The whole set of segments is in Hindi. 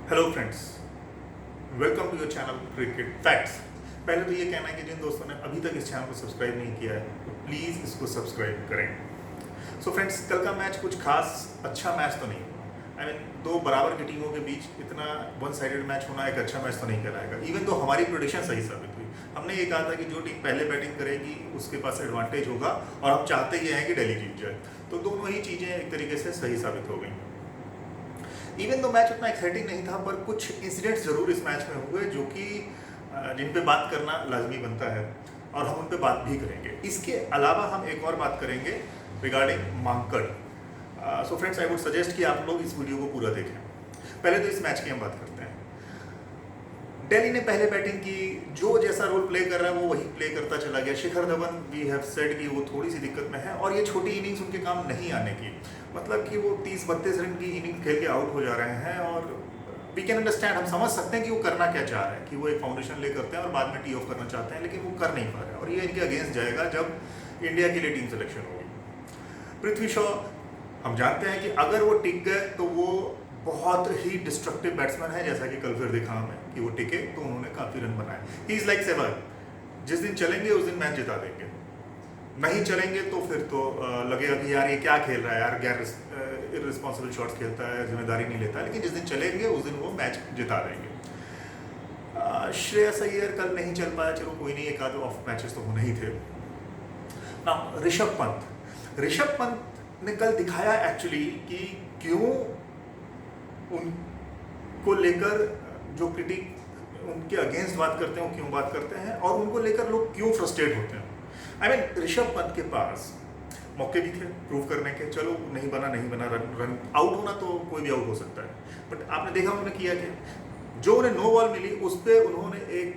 Hello friends, welcome to your channel cricket facts. पहले तो ये कहना है कि जिन दोस्तों ने अभी तक इस चैनल को सब्सक्राइब नहीं किया है तो प्लीज़ इसको सब्सक्राइब करें। सो फ्रेंड्स, कल का मैच कुछ खास अच्छा मैच तो नहीं हुआ। आई मीन दो बराबर की टीमों के बीच इतना वन साइडेड मैच होना एक अच्छा मैच तो नहीं कहलाएगा। इवन तो हमारी प्रेडिक्शन सही साबित हुई। हमने ये कहा था कि जो टीम पहले बैटिंग करेगी उसके पास एडवांटेज होगा और हम चाहते ये हैं कि दिल्ली जीत जाए। तो दोनों ही चीज़ें एक तरीके से सही साबित हो गई। इवन तो मैच उतना एक्साइटिंग नहीं था, पर कुछ इंसिडेंट्स जरूर इस मैच में हुए जो कि जिन पे बात करना लाजमी बनता है और हम उन पे बात भी करेंगे। इसके अलावा हम एक और बात करेंगे regarding Mankad. So friends, I would suggest कि आप लोग इस वीडियो को पूरा देखें। पहले तो इस मैच की हम बात करते हैं। दिल्ली ने पहले बैटिंग की, जो जैसा रोल प्ले कर रहा है वो वही प्ले करता चला गया। Shikhar Dhawan, we have said कि वो थोड़ी सी दिक्कत में है और ये छोटी इनिंग्स उनके काम नहीं आने की। मतलब कि वो 30-32 रन की इनिंग खेल के आउट हो जा रहे हैं और वी कैन अंडरस्टैंड, हम समझ सकते हैं कि वो करना क्या चाह रहे हैं, कि वो एक फाउंडेशन ले करते हैं और बाद में टी ऑफ करना चाहते हैं, लेकिन वो कर नहीं पा रहे हैं और ये इनके अगेंस्ट जाएगा जब इंडिया के लिए टीम सिलेक्शन होगी। पृथ्वी शॉ, हम जानते हैं कि अगर वो टिक गए तो वो बहुत ही डिस्ट्रक्टिव बैट्समैन है, जैसा कि कल फिर देखा हमें कि वो टिके तो उन्होंने काफ़ी रन बनाए। ही इज़ लाइक सेवर, जिस दिन चलेंगे उस दिन मैच जिता देंगे, नहीं चलेंगे तो फिर तो लगेगा कि यार ये क्या खेल रहा है, यार गैर इररिस्पॉन्सिबल शॉट्स खेलता है, जिम्मेदारी नहीं लेता है। लेकिन जिस दिन चलेंगे उस दिन वो मैच जिता देंगे। श्रेयस अय्यर कल नहीं चल पाया, चलो कोई नहीं, एक आध ऑफ मैचेस तो होने ही थे ना। ऋषभ पंत ने कल दिखाया एक्चुअली कि क्यों उनको लेकर जो क्रिटिक उनके अगेंस्ट बात करते हैं वो क्यों बात करते हैं और उनको लेकर लोग क्यों फ्रस्ट्रेट होते हैं। आई मीन ऋषभ पंत के पास मौके भी थे प्रूव करने के, चलो नहीं बना रन आउट होना तो कोई भी आउट हो सकता है, बट आपने देखा उन्होंने किया क्या। जो उन्हें नो बॉल मिली उस पर उन्होंने एक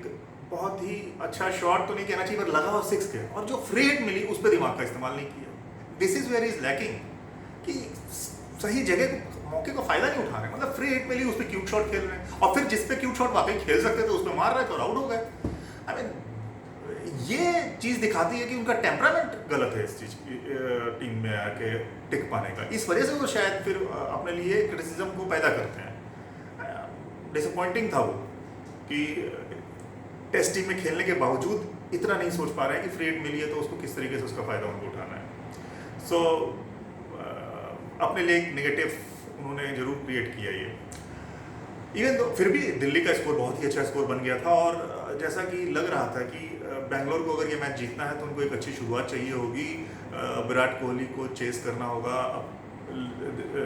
बहुत ही अच्छा शॉट तो नहीं कहना चाहिए पर लगा हुआ 6 के, और जो फ्री हिट मिली उस पर दिमाग का इस्तेमाल नहीं किया। This is where is lacking, कि सही जगह मौके का फायदा नहीं उठा रहे। मतलब फ्री हिट मिली उस पर क्यूट शॉट खेल रहे हैं और फिर जिस पे क्यूट शॉट वाकई खेल सकते थे उस पर मार रहे थे और आउट हो गए। आई मीन ये चीज दिखाती है कि उनका टेम्परामेंट गलत है इस चीज की, टीम में आके टिक पाने का। इस वजह से वो शायद फिर अपने लिए क्रिटिसिज्म को पैदा करते हैं। डिसअपॉइंटिंग था वो कि टेस्ट टीम में खेलने के बावजूद इतना नहीं सोच पा रहे हैं कि फ्री हिट मिली है तो उसको किस तरीके से उसका फायदा उनको उठाना है। सो अपने लिए एक नेगेटिव उन्होंने जरूर क्रिएट किया ये। इवन तो फिर भी दिल्ली का स्कोर बहुत ही अच्छा स्कोर बन गया था और जैसा कि लग रहा था कि बेंगलोर को अगर ये मैच जीतना है तो उनको एक अच्छी शुरुआत चाहिए होगी। विराट कोहली को चेस करना होगा,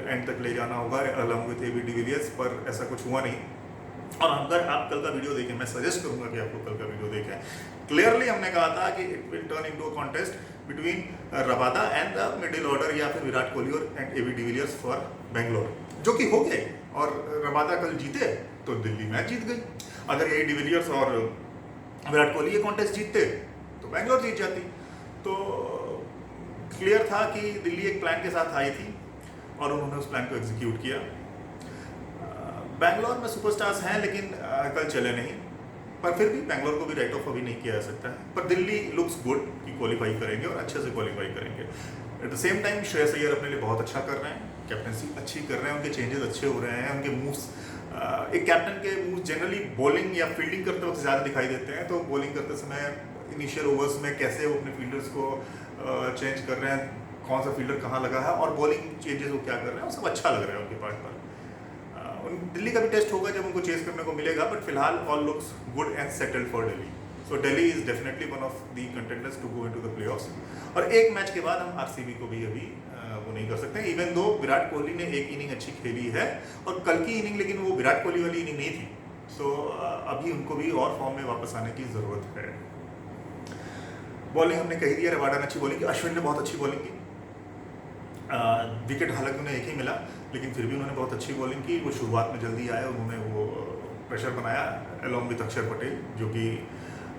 एंड तक ले जाना होगा अलॉन्ग विथ एबी डिविलियर्स, पर ऐसा कुछ हुआ नहीं। और अगर आप कल का वीडियो देखें, मैं सजेस्ट करूंगा कि आप लोग कल का वीडियो देखें। क्लियरली हमने कहा था कि it will turn into a contest between Rabada and the middle order, या फिर विराट कोहली और and AB de Villiers for Bangalore, जो कि हो गए। और रबादा कल जीते तो दिल्ली मैच जीत गई। अगर एबी डिविलियर्स और विराट कोहली ये कॉन्टेस्ट जीतते तो बेंगलोर जीत जाती। तो क्लियर था कि दिल्ली एक प्लान के साथ आई थी और उन्होंने उस प्लान को एग्जीक्यूट किया। बेंगलोर में सुपरस्टार्स हैं लेकिन कल चले नहीं, पर फिर भी बेंगलोर को भी राइट ऑफ अभी नहीं किया जा सकता है। पर दिल्ली लुक्स गुड कि क्वालिफाई करेंगे और अच्छे से क्वालिफाई करेंगे। At the same time Shreyas Iyer अपने लिए बहुत अच्छा कर रहे हैं, कैप्टनसी अच्छी कर रहे हैं, उनके चेंजेस अच्छे हो रहे हैं, उनके मूव्स, एक कैप्टन के मूव्स जनरली बॉलिंग या फील्डिंग करते वक्त ज़्यादा दिखाई देते हैं। तो बॉलिंग करते समय इनिशियल ओवर्स में कैसे वो अपने फील्डर्स को चेंज कर रहे हैं, कौन सा फील्डर कहाँ लगा है और बॉलिंग चेंजेस वो क्या कर रहे हैं, वो सब अच्छा लग रहा है उनके पार्ट पर। दिल्ली का भी टेस्ट होगा जब उनको चेस करने को मिलेगा, बट फिलहाल all looks good and settled for Delhi. So Delhi is definitely one of the contenders to go into the playoffs. और एक मैच के बाद हम आरसीबी को भी अभी वो नहीं कर सकते, इवन दो विराट कोहली ने एक इनिंग अच्छी खेली है और कल की इनिंग लेकिन वो विराट कोहली वाली इनिंग नहीं थी। सो अभी उनको भी और फॉर्म में वापस आने की ज़रूरत है। बॉलिंग हमने कही दिया, रबाडा ने अच्छी बॉलिंग की, अश्विन ने बहुत अच्छी बॉलिंग की। विकेट हालांकि उन्हें एक ही मिला लेकिन फिर भी उन्होंने बहुत अच्छी बॉलिंग की। वो शुरुआत में जल्दी आए, उन्होंने वो प्रेशर बनाया अलॉन्ग विद अक्षर पटेल, जो कि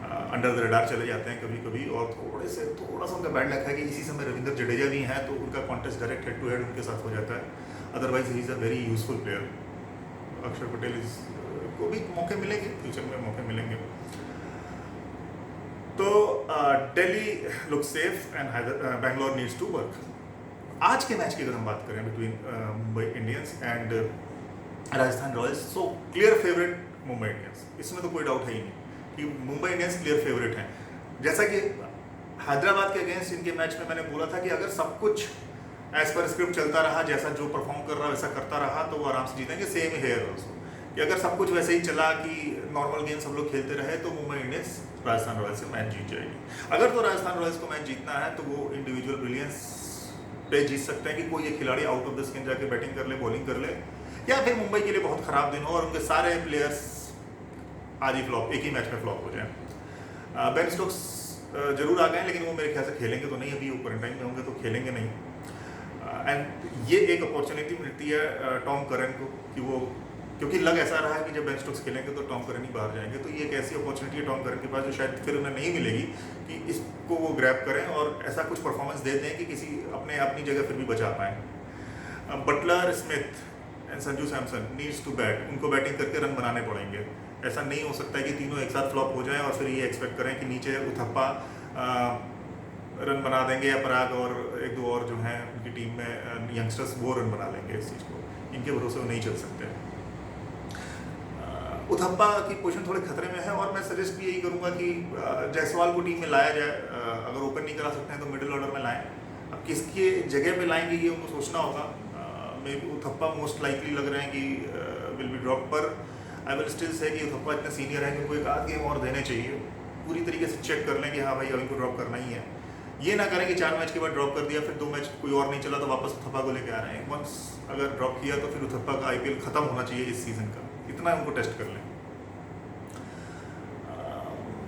अंडर द रडार चले जाते हैं कभी कभी। और थोड़ा सा उनका बैड लक है कि इसी समय रविंद्र जडेजा भी हैं तो उनका contest direct head to head उनके साथ हो जाता है। Otherwise he is a very useful player. Axar Patel को भी मौके मिलेंगे, फ्यूचर में मौके मिलेंगे। तो Delhi look safe and Bangalore needs to work. आज के मैच की अगर हम बात करें between Mumbai Indians and Rajasthan Royals, so clear favourite Mumbai Indians, इसमें तो कोई डाउट है ही नहीं कि मुंबई इंडियंस क्लियर फेवरेट हैं। जैसा कि हैदराबाद के अगेंस्ट इनके मैच में मैंने बोला था कि अगर सब कुछ एज पर स्क्रिप्ट चलता रहा, जैसा जो परफॉर्म कर रहा वैसा करता रहा, तो वो आराम से जीतेंगे। सेम हेयर ऑल्सो, कि अगर सब कुछ वैसे ही चला कि नॉर्मल गेम सब लोग खेलते रहे, तो मुंबई इंडियंस राजस्थान रॉयल्स से मैच जीत जाएगी। अगर तो राजस्थान रॉयल्स को मैच जीतना है तो वो इंडिविजुअल ब्रिलियंस पे जीत सकते हैं कि कोई एक खिलाड़ी आउट ऑफ द स्किन जाके बैटिंग कर ले, बॉलिंग कर ले, या फिर मुंबई के लिए बहुत खराब दिन हो और उनके सारे प्लेयर्स आज ही फ्लॉप, एक ही मैच में फ्लॉप हो जाए। बेन स्टोक्स जरूर आ गए, लेकिन वो मेरे ख्याल से खेलेंगे तो नहीं, अभी वो क्वारंटाइन में होंगे तो खेलेंगे नहीं। एंड ये एक अपॉर्चुनिटी मिलती है टॉम करन को कि वो, क्योंकि लग ऐसा रहा है कि जब बेन स्टोक्स खेलेंगे तो टॉम करन ही बाहर जाएंगे, तो ये एक ऐसी अपॉर्चुनिटी है टॉम करन के पास जो शायद फिर उन्हें नहीं मिलेगी कि इसको वो ग्रैब करें और ऐसा कुछ परफॉर्मेंस दे दें कि किसी अपनी जगह फिर भी बचा पाएँ। Buttler, Smith and Sanju Samson needs to bat, उनको बैटिंग करके रन बनाने पड़ेंगे। ऐसा नहीं हो सकता है कि तीनों एक साथ फ्लॉप हो जाएं और फिर ये एक्सपेक्ट करें कि नीचे उथप्पा रन बना देंगे या पराग और एक दो और जो हैं उनकी टीम में यंगस्टर्स वो रन बना लेंगे। इस चीज़ को, इनके भरोसे वो नहीं चल सकते। उथप्पा की पोजीशन थोड़े खतरे में है और मैं सजेस्ट भी यही करूँगा कि जायसवाल को टीम में लाया जाए। अगर ओपन नहीं करा सकते हैं तो मिडिल ऑर्डर में लाएं। अब किसके जगह पे लाएंगे ये उनको सोचना होगा। May be Uthappa most likely लग रहे हैं कि विल बी ड्रॉप, पर आई विल स्टिल से कि उथप्पा इतने सीनियर है कि उनको एक आध गेम और देने चाहिए, पूरी तरीके से चेक कर लें कि हाँ भाई अब इनको ड्रॉप करना ही है। ये ना करें कि 4 मैच के बाद ड्रॉप कर दिया, फिर 2 मैच कोई और नहीं चला तो वापस उथप्पा को लेके आ रहे हैं। वंस अगर ड्रॉप किया तो फिर उथप्पा का आईपीएल खत्म होना चाहिए इस सीजन का, इतना उनको टेस्ट कर लें।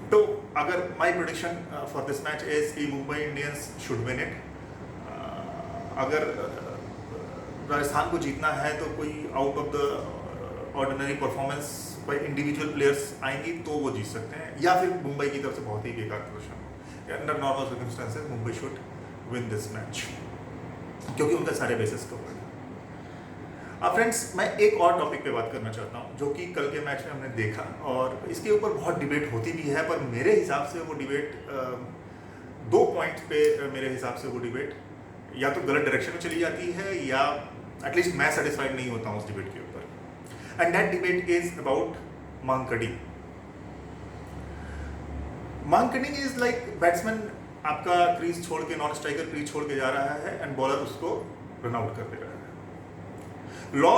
तो अगर my prediction for this match is कि Mumbai Indians should win it. अगर राजस्थान को जीतना है तो कोई out of the ordinary performance by individual players आएंगी तो वो जीत सकते हैं, या फिर मुंबई की तरफ से बहुत ही बेकार प्रदर्शन हो। Under normal circumstances Mumbai should win this match, क्योंकि उनका सारे बेसिस कवर है। अब फ्रेंड्स, मैं एक और टॉपिक पे बात करना चाहता हूँ जो कि कल के मैच में हमने देखा, और इसके ऊपर बहुत डिबेट होती भी है, पर मेरे हिसाब से वो डिबेट 2 पॉइंट पे मेरे हिसाब से वो डिबेट या तो गलत डायरेक्शन में चली जाती है या एटलीस्ट मैं सेटिस्फाइड नहीं होता हूँ उस डिबेट के ऊपर। And that debate is about Mankadi. Mankadi is like batsman आपका क्रीज छोड़ के, नॉन स्ट्राइकर क्रीज छोड़ के जा रहा है एंड बॉलर उसको रन आउट कर दे रहा है। लॉ,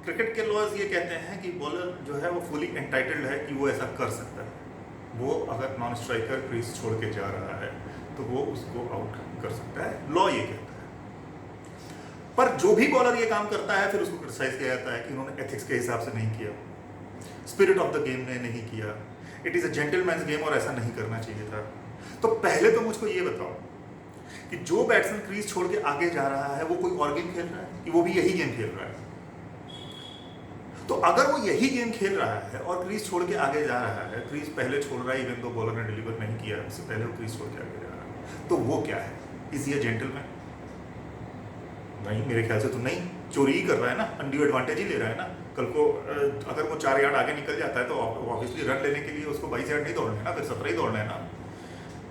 क्रिकेट के लॉज ये कहते हैं कि बॉलर जो है वो फुली एंटाइटल्ड है कि वो ऐसा कर सकता है। वो अगर नॉन स्ट्राइकर क्रीज छोड़ के जा रहा है तो वो उसको आउट कर सकता है, लॉ ये कहता है। पर जो भी बॉलर ये काम करता है फिर उसको क्रिटिसाइज किया जाता है कि उन्होंने एथिक्स के हिसाब से नहीं किया, स्पिरिट ऑफ द गेम ने नहीं किया, it is a gentleman's game और ऐसा नहीं करना चाहिए था। तो पहले तो मुझको ये बताओ कि जो बैट्समैन क्रीज छोड़ के आगे जा रहा है वो कोई और गेम खेल रहा है कि वो भी यही गेम खेल रहा है? तो अगर वो यही गेम खेल रहा है और क्रीज छोड़ के आगे जा रहा है, क्रीज पहले छोड़ रहा है इवन तो बॉलर ने डिलीवर नहीं किया, उससे पहले वो क्रीज छोड़ के आगे जा रहा है, तो वो क्या है? इज ये जेंटलमैन? नहीं, मेरे ख्याल से तो नहीं। चोरी ही कर रहा है ना, अनड्यू एडवांटेज ही ले रहा है ना। कल को अगर वो 4 यार्ड आगे निकल जाता है तो ऑब्वियसली रन लेने के लिए उसको 22 यार्ड नहीं दौड़ना है ना, फिर 17 ही दौड़ना है ना।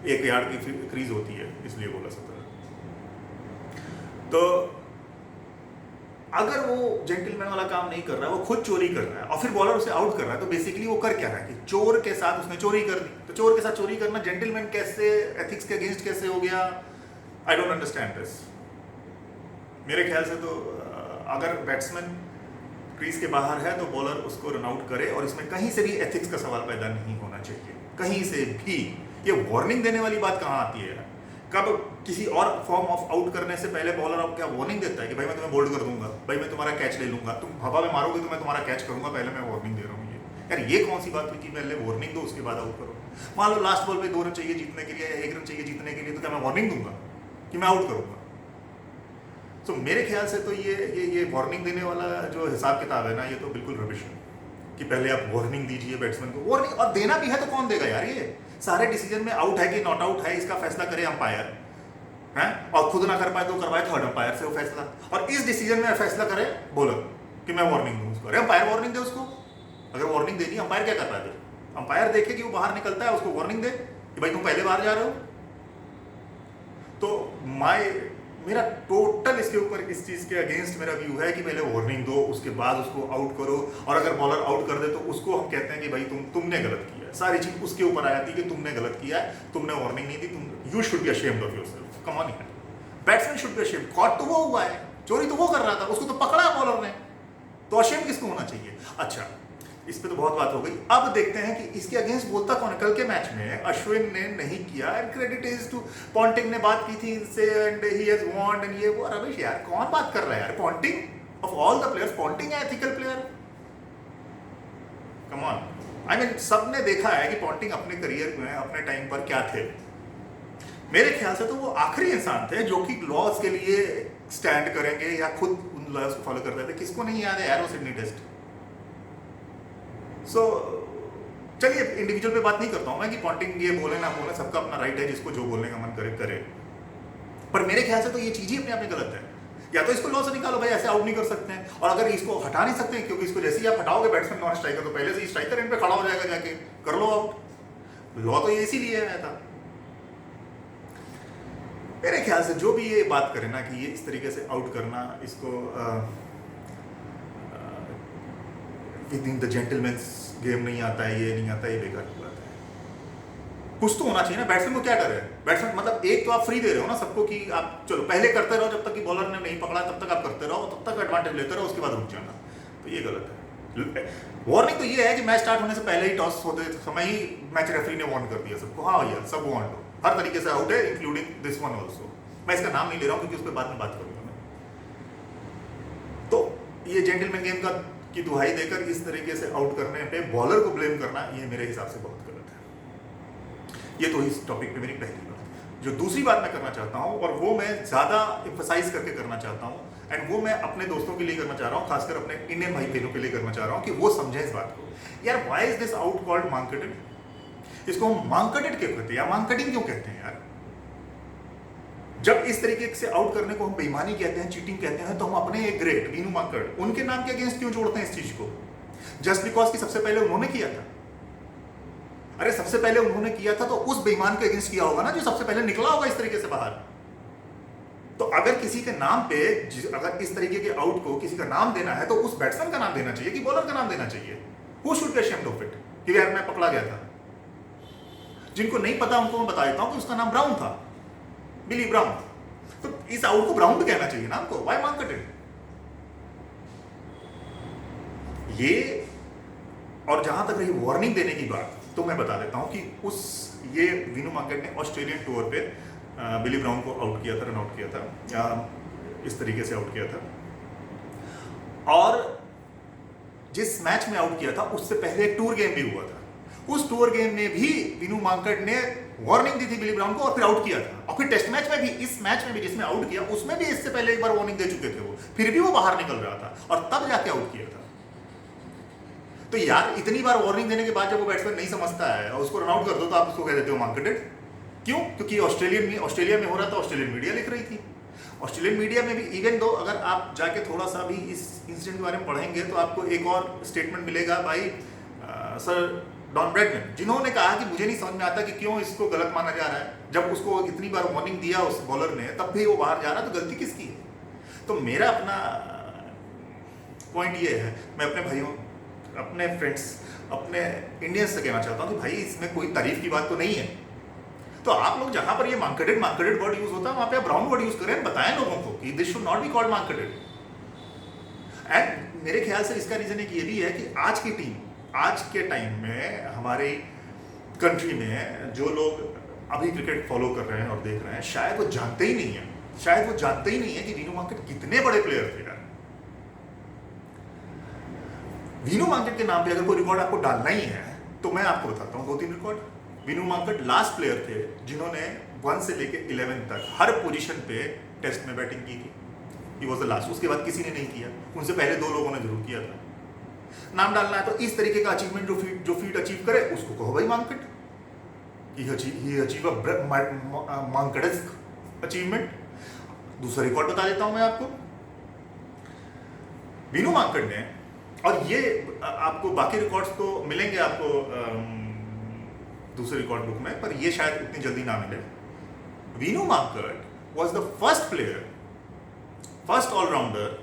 1 यार्ड की क्रीज होती है, इसलिए बोला 17। तो अगर वो जेंटलमैन वाला काम नहीं कर रहा है, वो खुद चोरी कर रहा है और फिर बॉलर उसे आउट कर रहा है, तो बेसिकली वो कर क्या रहा है कि चोर के साथ उसने चोरी कर दी। तो चोर के साथ चोरी करना जेंटलमैन कैसे, एथिक्स के अगेंस्ट कैसे हो गया? I don't understand this. मेरे ख्याल से तो अगर बैट्समैन क्रीज के बाहर है तो बॉलर उसको रन आउट करे, और इसमें कहीं से भी एथिक्स का सवाल पैदा नहीं होना चाहिए, कहीं से भी। ये वार्निंग देने वाली बात कहाँ आती है? कब किसी और फॉर्म ऑफ आउट करने से पहले बॉलर आप क्या वार्निंग देता है कि भाई मैं तुम्हें बोल्ड कर दूंगा, भाई मैं तुम्हारा कैच ले लूंगा, तुम हवा में मारोगे तो मैं तुम्हारा कैच करूंगा, पहले मैं वार्निंग दे रहा हूँ? यार ये कौन सी बात हुई कि पहले वार्निंग दो उसके बाद आउट करो? मान लो लास्ट बॉल पे 2 रन चाहिए जीतने के लिए या 1 रन चाहिए जीतने के लिए, तो क्या मैं वार्निंग दूंगा कि मैं आउट करूंगा? तो मेरे ख्याल से तो ये वार्निंग देने वाला जो हिसाब किताब है ना, ये तो बिल्कुल रबिश है कि पहले आप वार्निंग दीजिए बैट्समैन को। वार्निंग और देना भी है तो कौन देगा यार? ये सारे डिसीजन में आउट है कि नॉट आउट है इसका फैसला करे अंपायर है, और खुद ना कर पाए तो करवाए थर्ड अंपायर से वो फैसला, और इस डिसीजन में फैसला करे बॉलर कि मैं वार्निंग दूं उसको। अरे अंपायर वार्निंग दे उसको। अगर वार्निंग देनी, अंपायर क्या कर रहा है? अंपायर देखे कि वो बाहर निकलता है, उसको वार्निंग दे कि भाई तुम पहले बाहर जा रहे हो। तो माय मेरा टोटल इसके ऊपर इस चीज़ के अगेंस्ट मेरा व्यू है कि पहले वार्निंग दो, उसके बाद उसको आउट करो, और अगर बॉलर आउट कर दे तो उसको हम कहते हैं कि भाई तुमने गलत किया है। सारी चीज़ उसके ऊपर आ जाती है कि तुमने गलत किया है, तुमने वार्निंग नहीं दी, तुम you should be ashamed of yourself. Come on यार, batsman should be ashamed. Caught तो वो हुआ है, चोरी तो वो कर रहा था, उसको तो पकड़ा बॉलर ने, तो अशेम्ड किसको होना चाहिए? अच्छा, इस पे तो बहुत बात हो गई। अब देखते हैं कि इसके अगेंस्ट बोलता कौन है। कल के मैच में अश्विन ने नहीं किया, and credit is to Ponting ने बात की थी इनसे, and he has warned and ये वो। रमेश यार, कौन बात कर रहा है यार? Ponting of all the players, Ponting है ethical player? Come on. I mean, सबने देखा है कि पॉन्टिंग अपने करियर में अपने टाइम पर क्या थे। मेरे ख्याल से तो वो आखिरी इंसान थे जो कि लॉज के लिए स्टैंड करेंगे या खुद उन लॉज को फॉलो करते थे। किसको नहीं याद है यार वो सिडनी टेस्ट? सो चलिए, इंडिविजुअल पे बात नहीं करता हूं मैं कि पॉन्टिंग ये बोले ना बोले, सबका अपना राइट है, जिसको जो बोलने का मन करे करे। पर मेरे ख्याल से तो ये चीज ही अपने आप में गलत है। या तो इसको लॉ से निकालो भाई, ऐसे आउट नहीं कर सकते हैं। और अगर इसको हटा नहीं सकते हैं, क्योंकि इसको जैसे ही आप हटाओगे बैट्समैन नॉन स्ट्राइकर, तो पहले से ही स्ट्राइकर एंड पे खड़ा हो जाएगा, जाके कर लो आउट। लॉ तो ये इसीलिए है था। मेरे ख्याल से जो भी ये बात करे ना कि ये इस तरीके से आउट करना, इसको with in the gentleman's game नहीं आता है, ये नहीं आता है, ये बेकार की बात है। कुछ तो होना चाहिए ना। बैट्समैन को क्या डर है? बैट्समैन मतलब एक तो आप फ्री दे रहे हो ना सबको कि आप चलो पहले करते रहो, जब तक कि बॉलर ने नहीं पकड़ा तब तक आप करते रहो, तब तक एडवांटेज लेते रहो, उसके बाद रुक जाना। तो ये गलत है। वार्निंग तो ये है कि मैच स्टार्ट होने से पहले ही, टॉस होते समय ही मैच रेफरी ने वार्न कर दिया सबको, हाँ भैया सब वार्न लो, हर तरीके से आउट है, इंक्लूडिंग दिस वन ऑल्सो। मैं इसका नाम नहीं ले रहा हूँ क्योंकि उस पर बाद में बात करूंगा मैं। तो ये जेंटलमैन गेम का की दुहाई देकर इस तरीके से आउट करने पे बॉलर को ब्लेम करना, ये मेरे हिसाब से बहुत गलत है। ये तो इस टॉपिक पे मेरी पहली बात। जो दूसरी बात मैं करना चाहता हूँ, और वो मैं ज़्यादा एम्फसाइज करके करना चाहता हूँ, एंड वो मैं अपने दोस्तों के लिए करना चाह रहा हूँ, खासकर अपने इंडियन भाई बहनों के लिए करना चाह रहा हूँ कि वो समझें इस बात को। यार, why is this out called marketed? इसको हम मार्केटेड क्यों कहते हैं या मार्केटिंग क्यों कहते हैं यार? जब इस तरीके से आउट करने को हम बेईमानी कहते हैं, चीटिंग कहते हैं, तो हम अपने एक ग्रेट वीनू मांकड़, उनके नाम के अगेंस्ट क्यों जोड़ते हैं इस चीज को? जस्ट बिकॉज कि सबसे पहले उन्होंने किया था। अरे सबसे पहले उन्होंने किया था तो उस बेईमान के अगेंस्ट किया होगा ना, जो सबसे पहले निकला होगा इस तरीके से बाहर। तो अगर किसी के नाम पे, अगर इस तरीके के आउट को किसी का नाम देना है, तो उस बैट्समैन का नाम देना चाहिए कि बॉलर का नाम देना चाहिए। Who should be ashamed of it कि यार मैं पकड़ा गया था। जिनको नहीं पता उनको मैं बता देता हूं कि उसका नाम ब्राउन था, बिली ब्राउन। तो इस आउट को ब्राउन कहना चाहिए ना हमको। Why marketed? ये, और जहां तक रही वार्निंग देने की बात, तो मैं बता देता हूं कि ये वीनू मार्केट ने ऑस्ट्रेलियन टूर पे बिली ब्राउन को आउट किया था, रन आउट किया था, या इस तरीके से आउट किया था। और जिस मैच में आउट किया था उससे पहले एक टूर गेम भी हुआ था। उस टूर गेम में भी वीनू मार्केट ने वार्निंग दी थी बिली ब्राउन को और फिर आउट किया था। और फिर टेस्ट मैच में भी, इस मैच में भी जिसमें आउट किया, उसमें भी इससे पहले एक बार वार्निंग दे चुके थे वो, फिर भी वो बाहर निकल रहा था और तब जाके आउट किया था। तो यार, इतनी बार वार्निंग देने के बाद जब वो बैट्समैन नहीं समझता है और उसको रन आउट कर दो, तो आप उसको कह देते हो मार्केटेड। क्यों? क्योंकि ऑस्ट्रेलिया में हो रहा था, ऑस्ट्रेलियन मीडिया लिख रही थी। ऑस्ट्रेलियन मीडिया में भी, इवन दो अगर आप जाके थोड़ा सा भी इस इंसिडेंट के बारे में पढ़ेंगे, तो आपको एक और स्टेटमेंट मिलेगा भाई सर डॉन ब्रैडमैन, जिन्होंने कहा कि मुझे नहीं समझ में आता कि क्यों इसको गलत माना जा रहा है। जब उसको इतनी बार वार्निंग दिया उस बॉलर ने, तब भी वो बाहर जा रहा है, तो गलती किसकी है? तो मेरा अपना पॉइंट ये है, मैं अपने भाइयों, अपने फ्रेंड्स, अपने इंडियंस से कहना चाहता हूँ कि भाई इसमें कोई तारीफ की बात तो नहीं है। तो आप लोग जहां पर ये मार्केटेड वर्ड यूज होता है, वहां पे आप ब्राउन वर्ड यूज करें, बताएं लोगों को कि this should not be called marketed. And मेरे ख्याल से इसका रीजन एक ये भी है कि आज की टीम, आज के टाइम में हमारे कंट्री में जो लोग अभी क्रिकेट फॉलो कर रहे हैं और देख रहे हैं, शायद वो जानते ही नहीं है, कि वीनू मार्केट कितने बड़े प्लेयर थे यार। वीनू मार्केट के नाम पे अगर कोई रिकॉर्ड आपको डालना ही है, तो मैं आपको बताता हूँ 2-3 रिकॉर्ड। वीनू मार्केट लास्ट प्लेयर थे जिन्होंने 1 से लेके 11 तक हर पोजीशन पे टेस्ट में बैटिंग की थी। He was the last. उसके बाद किसी ने नहीं किया, उनसे पहले 2 लोगों ने जरूर किया था। नाम डालना है तो इस तरीके का अचीवमेंट जो फीट अचीव करे उसको कहो भाई market. He achieve a marketesque achievement. दूसरा रिकॉर्ड बता देता हूं मैं आपको। वीनू मार्केट ने, और ये आपको बाकी रिकॉर्ड्स तो मिलेंगे आपको दूसरे रिकॉर्ड बुक में, पर ये शायद इतनी जल्दी ना मिले। वीनू मार्केट was the first player, first all rounder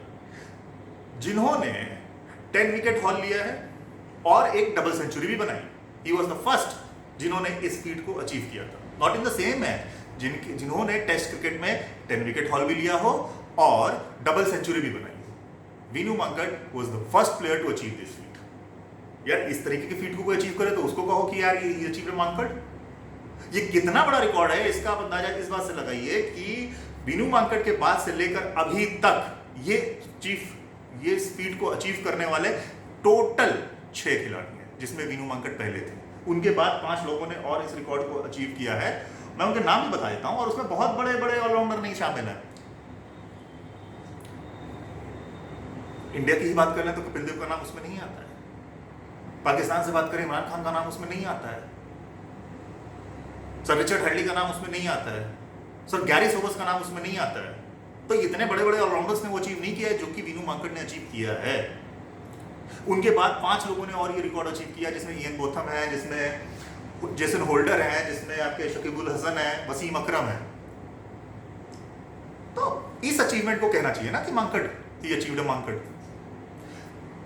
जिन्होंने 10 विकेट हॉल लिया है और एक डबल सेंचुरी भी बनाई. He was the first जिन्होंने इस फीट को अचीव किया था. Not in the same match जिन्होंने टेस्ट क्रिकेट में 10 विकेट हॉल भी लिया हो और डबल सेंचुरी भी बनाई हो. Vinoo Mankad was the first player to achieve this feat. यार इस तरीके की फीट को कोई अचीव करे तो उसको कहो कि यार ये अचीव मांकड़. ये कितना बड़ा रिकॉर्ड है इसका आप अंदाजा इस बात से लगाइए कि वीनू मांकड़ के बाद से लेकर अभी तक ये स्पीड को अचीव करने वाले टोटल 6 खिलाड़ी हैं, जिसमें वीनू मांकड़ पहले थे. उनके बाद 5 लोगों ने और इस रिकॉर्ड को अचीव किया है. मैं उनके नाम भी बता देता हूं और उसमें बहुत बड़े बड़े ऑलराउंडर नहीं शामिल हैं. इंडिया की ही बात कर लें तो कपिल देव का नाम उसमें नहीं आता है. पाकिस्तान से बात करें इमरान खान का नाम उसमें नहीं आता है. सर रिचर्ड हेडली का नाम उसमें नहीं आता है. सर गैरी सोबर्स का नाम उसमें नहीं आता है. तो इतने बड़े बड़े ऑलराउंडर्स ने वो अचीव नहीं किया है जो कि वीनू मांकड़ ने अचीव किया है. उनके बाद 5 लोगों ने और ये रिकॉर्ड अचीव किया, जिसमें इयन बोथम है, जिसमें जेसन होल्डर है, जिसमें आपके शकीबुल हसन है, वसीम अकरम है. तो इस अचीवमेंट को कहना चाहिए ना कि मांकड़ ही अचीव्ड मांकड़.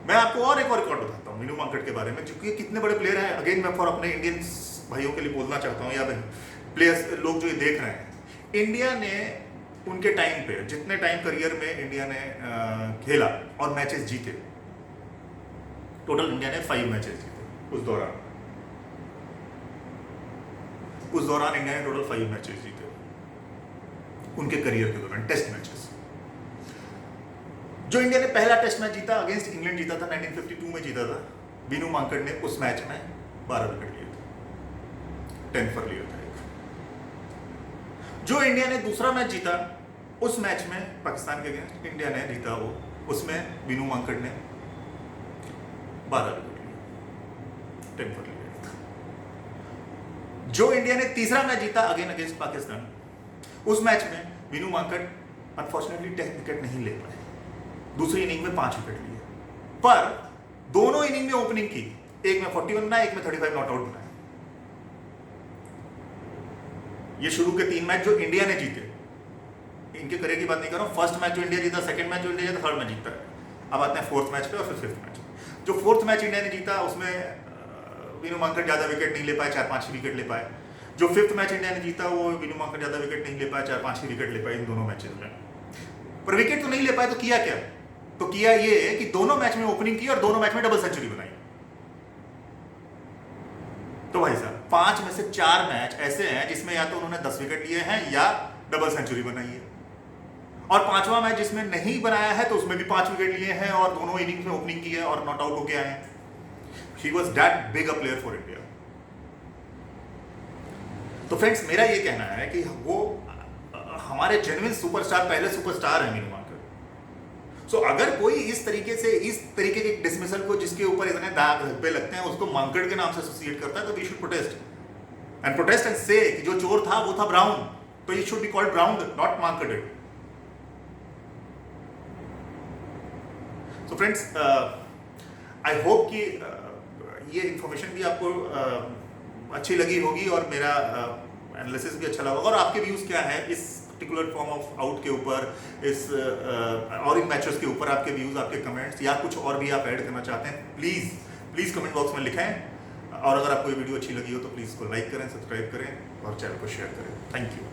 मैं आपको और एक और रिकॉर्ड बताता हूँ वीनू मांकड़ के बारे में, क्योंकि कितने बड़े प्लेयर हैं. अगेन मैं फॉर अपने इंडियन भाइयों के लिए बोलना चाहता हूँ या प्लेयर्स लोग जो ये देख रहे हैं. इंडिया ने उनके टाइम पे जितने टाइम करियर में इंडिया ने खेला और मैचेस जीते, टोटल इंडिया ने 5 मैचेस जीते उस दौरान. इंडिया ने टोटल 5 मैचेस जीते उनके करियर के दौरान, टेस्ट मैचेस. जो इंडिया ने पहला टेस्ट मैच जीता अगेंस्ट इंग्लैंड जीता था, 1952 में जीता था. वीनू मांकड़ ने उस मैच में 12 विकेट लिए थे, 10 पर लिया था. जो इंडिया ने दूसरा मैच जीता उस मैच में पाकिस्तान के अगेंस्ट इंडिया ने जीता, वो उसमें वीनू मांकड़ ने 12 विकेट लिए, 10 पर लिया. जो इंडिया ने तीसरा मैच जीता अगेन अगेंस्ट पाकिस्तान, उस मैच में वीनू मांकड़ अनफॉर्चुनेटली 10 विकेट नहीं ले पाए. दूसरी इनिंग में 5 विकेट लिए, पर दोनों इनिंग में ओपनिंग की. एक में 41 बनाया, एक में 35 नॉट आउट बनाया. ये शुरू के 3 मैच जो इंडिया ने जीते, इनके करियर की बात नहीं कर रहा हूं. फर्स्ट मैच जो इंडिया जीता, सेकंड मैच जो इंडिया जीता, थर्ड मैच जीता है. अब आते हैं 4th मैच पे और फिर 5th मैच. जो 4th मैच इंडिया ने जीता उसमें वीनू मांकड़ ज्यादा विकेट नहीं ले पाए, 4-5 ही विकेट ले पाए. जो 5th मैच इंडिया ने जीता वो वीनू मांकड़ ज्यादा विकेट नहीं ले पाए, 4-5 ही विकेट ले पाए इन दोनों मैचेस में. पर विकेट तो नहीं ले पाए तो किया क्या? तो किया ये कि दोनों मैच में ओपनिंग की और दोनों मैच में डबल सेंचुरी बनाई. तो भाई साहब 5 में से 4 मैच ऐसे हैं जिसमें या तो उन्होंने 10 विकेट लिए हैं या डबल सेंचुरी बनाई है, और 5वां मैच जिसमें नहीं बनाया है तो उसमें भी 5 विकेट लिए हैं और दोनों इनिंग्स में ओपनिंग की है और नॉट आउट होके आए हैं. He was that big a player for India. तो फ्रेंड्स मेरा ये कहना है कि वो हमारे जेन्युइन सुपरस्टार, पहले सुपरस्टार हैं वीनू मांकड़. सो अगर कोई इस तरीके के डिसमिसल को जिसके ऊपर इतने दाग धब्बे लगते हैं उसको मांकड़ के नाम से एसोसिएट करता है, तो वी शुड प्रोटेस्ट एंड से कि जो चोर था वो था ब्राउन, तो it should be called brown, not Mankad. So friends I hope कि ये इंफॉर्मेशन भी आपको अच्छी लगी होगी और मेरा एनालिसिस भी अच्छा लगा होगा. और आपके व्यूज क्या है इस पर्टिकुलर फॉर्म ऑफ आउट के ऊपर, इस और इन मैचेस के ऊपर आपके व्यूज, आपके कमेंट्स, या कुछ और भी आप ऐड करना चाहते हैं, प्लीज कमेंट बॉक्स में लिखें. और अगर आपको ये वीडियो अच्छी लगी हो तो प्लीज इसको लाइक करें, सब्सक्राइब करें और चैनल को शेयर करें. Thank you.